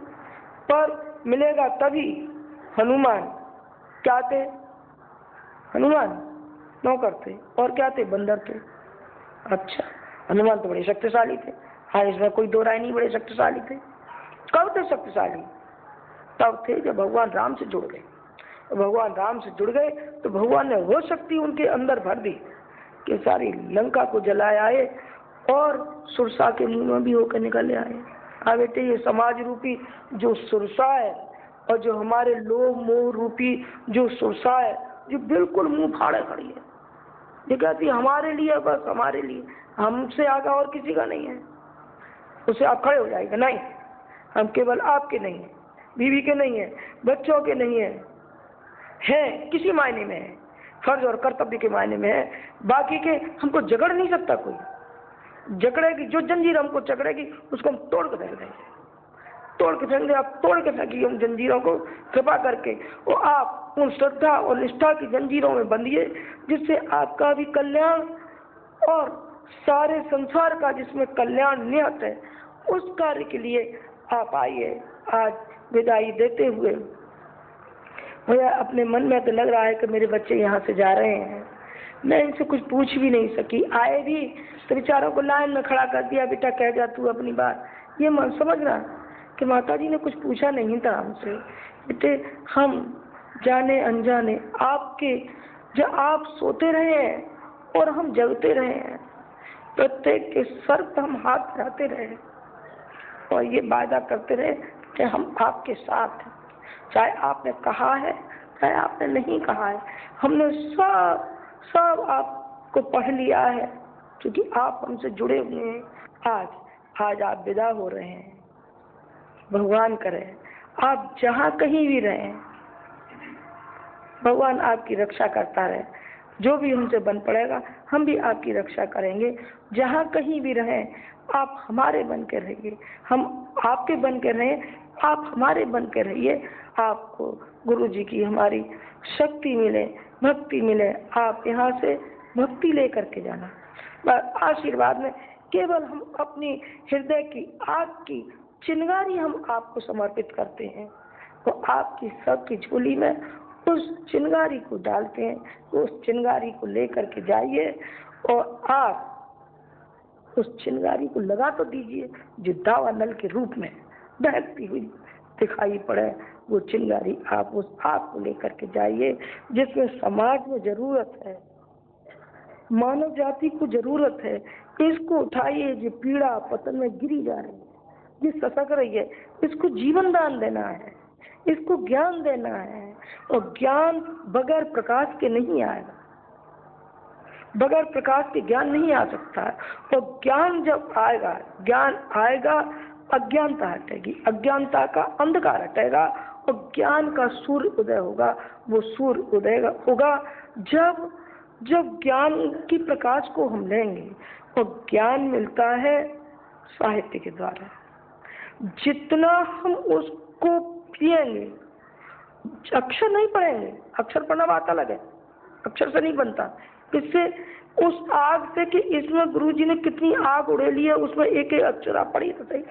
पर मिलेगा तभी। हनुमान क्या थे? हनुमान नौकर थे, और क्या थे? बंदर थे। अच्छा, हनुमान तो बड़े शक्तिशाली थे। हाँ, इसमें कोई दो राय नहीं, बड़े शक्तिशाली थे। कब थे शक्तिशाली? तब थे जब भगवान राम से जुड़ गए। भगवान राम से जुड़ गए तो भगवान ने वो शक्ति उनके अंदर भर दी कि सारी लंका को जलाए आए और सुरसा के मुंह में भी होकर निकले आए। हाँ बेटे, ये समाज रूपी जो सुरसा है और जो हमारे लोभ मोह रूपी जो सुरसा है, जो बिल्कुल मुंह फाड़े खड़ी है, ये कहती है हमारे लिए, बस हमारे लिए, हमसे आगा और किसी का नहीं है। उसे आप खड़े हो जाएगा, नहीं, हम केवल आपके नहीं है, बीवी के नहीं है, बच्चों के नहीं है किसी मायने में है, फर्ज और कर्तव्य के मायने में है, बाकी के हमको जगड़ नहीं सकता कोई। जकड़ेगी, जो जंजीर हमको जकड़ेगी उसको हम तोड़ के फेंक देंगे, तोड़ के फेंक देंगे। आप तोड़ के फेंकिए उन जंजीरों को कृपा करके, और आप उन श्रद्धा और निष्ठा की जंजीरों में बंधिए, जिससे आपका भी कल्याण और सारे संसार का जिसमें कल्याण निहित है, उस कार्य के लिए आप आइए। आज विदाई देते हुए मुझे अपने मन में तो लग रहा है कि मेरे बच्चे यहाँ से जा रहे हैं, मैं इनसे कुछ पूछ भी नहीं सकी। आए भी तो बेचारों को लाइन में खड़ा कर दिया, बेटा कह जा तू अपनी बात। ये मन समझना कि माता जी ने कुछ पूछा नहीं था हमसे। बेटे हम जाने अनजाने आपके, जब आप सोते रहे हैं और हम जगते रहे हैं, प्रत्येक के सर पर हम हाथ फिराते रहे और ये वादा करते रहे कि हम आपके साथ हैं, चाहे आपने कहा है चाहे आपने नहीं कहा है। हमने सब आपको पढ़ लिया है, क्योंकि आप हमसे जुड़े हुए हैं। आज आप विदा हो रहे हैं, भगवान करे आप जहाँ कहीं भी रहें, भगवान आपकी रक्षा करता रहे। जो भी हमसे बन पड़ेगा हम भी आपकी रक्षा करेंगे। जहाँ कहीं भी रहें आप हमारे बन के रहिए, हम आपके बन के रहें, आप हमारे बन के रहिए। आपको गुरु जी की हमारी शक्ति मिले, भक्ति मिले। आप यहाँ से भक्ति लेकर के जाना, बस आशीर्वाद में केवल हम अपनी हृदय की आग की चिंगारी हम आपको समर्पित करते हैं, तो आपकी सबकी झोली में उस चिंगारी को डालते हैं। तो उस चिंगारी को लेकर के जाइए और आप उस चिंगारी को लगा तो दीजिए, जो दावा नल के रूप में बहती हुई दिखाई पड़े। वो चिंगारी आप उस आग को लेकर के जाइए, जिसमें समाज में जरूरत है, मानव जाति को जरूरत है। इसको उठाइए, जो पीड़ा पतन में गिरी जा रही है, ये ससक रही है, इसको जीवन दान देना है, इसको ज्ञान देना है। और ज्ञान बगैर प्रकाश के नहीं आएगा, बगैर प्रकाश के ज्ञान नहीं आ सकता है। और ज्ञान जब आएगा, ज्ञान आएगा, अज्ञानता हटेगी, अज्ञानता का अंधकार हटेगा और ज्ञान का सूर्य उदय होगा। वो सूर्य उदय होगा जब ज्ञान की प्रकाश को हम लेंगे। और ज्ञान मिलता है साहित्य के द्वारा। जितना हम उसको पिएंगे, अक्षर नहीं पढ़ेंगे, अक्षर पढ़ना बात अलग है, अक्षर से नहीं बनता। इससे उस आग से कि इसमें गुरु जी ने कितनी आग उड़ेली है, उसमें एक एक अक्षर आप पढ़िए तो सही,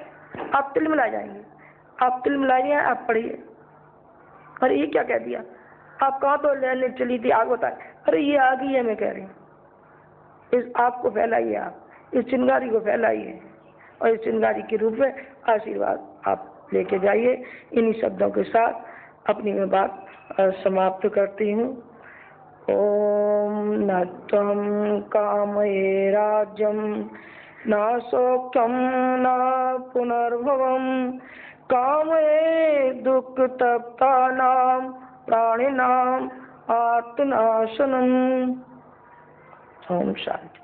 आप तिल मिला जाएंगे, आप तिल मिलाइए, आप पढ़िए। अरे ये क्या कह दिया, आप कहाँ तो लेने चली थी आग बताए, अरे ये आग ही है मैं कह रही हूँ। इस आग को फैलाइए, आप इस चिंगारी को फैलाइए और इस चिंगारी के रूप में आशीर्वाद आप लेके जाइए। इन्हीं शब्दों के साथ अपनी मैं बात समाप्त करती हूँ। ओम न त्वं कामये राज्यं न सौख्यं न पुनर्भवं कामये दुःखतप्तानां प्राणिनां आत्मनाशनम्। ओम शांति।